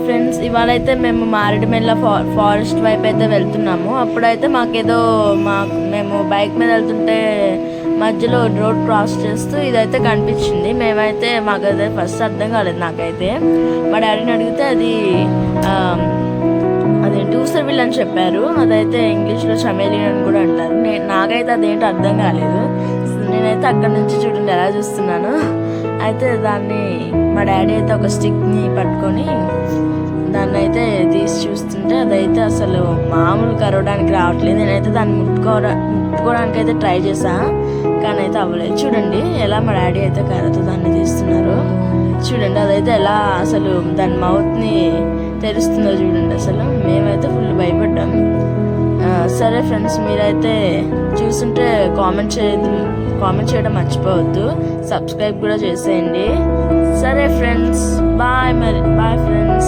Friends, ఇవాళ అయితే మేము మారేడుమెల్ల ఫారెస్ట్ వైపు అయితే వెళ్తున్నాము. అప్పుడైతే మేము బైక్ మీద వెళ్తుంటే మధ్యలో రోడ్ క్రాస్ చేస్తూ ఇదైతే కనిపించింది. మాకైతే ఫస్ట్ అర్థం కాలేదు. నాకైతే మా డాడీని అడిగితే అదేంటి ఊసరవిల్ అని చెప్పారు. అదైతే ఇంగ్లీష్లో చమేలియన్ అని కూడా అంటారు. నాకైతే అదేంటో అర్థం కాలేదు. నేనైతే అక్కడ నుంచి చూడండి ఎలా చూస్తున్నాను. అయితే దాన్ని మా డాడీ అయితే ఒక స్టిక్ని పట్టుకొని దాన్ని అయితే తీసి చూస్తుంటే అదైతే అసలు మామూలు కరవడానికి రావట్లేదు. నేనైతే దాన్ని ముట్టుకోవడానికి అయితే ట్రై చేసా, కానీ అయితే అవ్వలేదు. చూడండి ఎలా మా డాడీ అయితే కర్రతో దాన్ని తీస్తున్నారు. చూడండి అదైతే ఎలా అసలు దాని మౌత్ని తెరుస్తుందో చూడండి. అసలు మేమైతే ఫుల్ భయపడ్డాం. సరే ఫ్రెండ్స్, మీరైతే చూస్తుంటే కామెంట్ చేయడం మర్చిపోవద్దు. సబ్స్క్రైబ్ కూడా చేసేయండి. సరే ఫ్రెండ్స్, బాయ్ ఫ్రెండ్స్.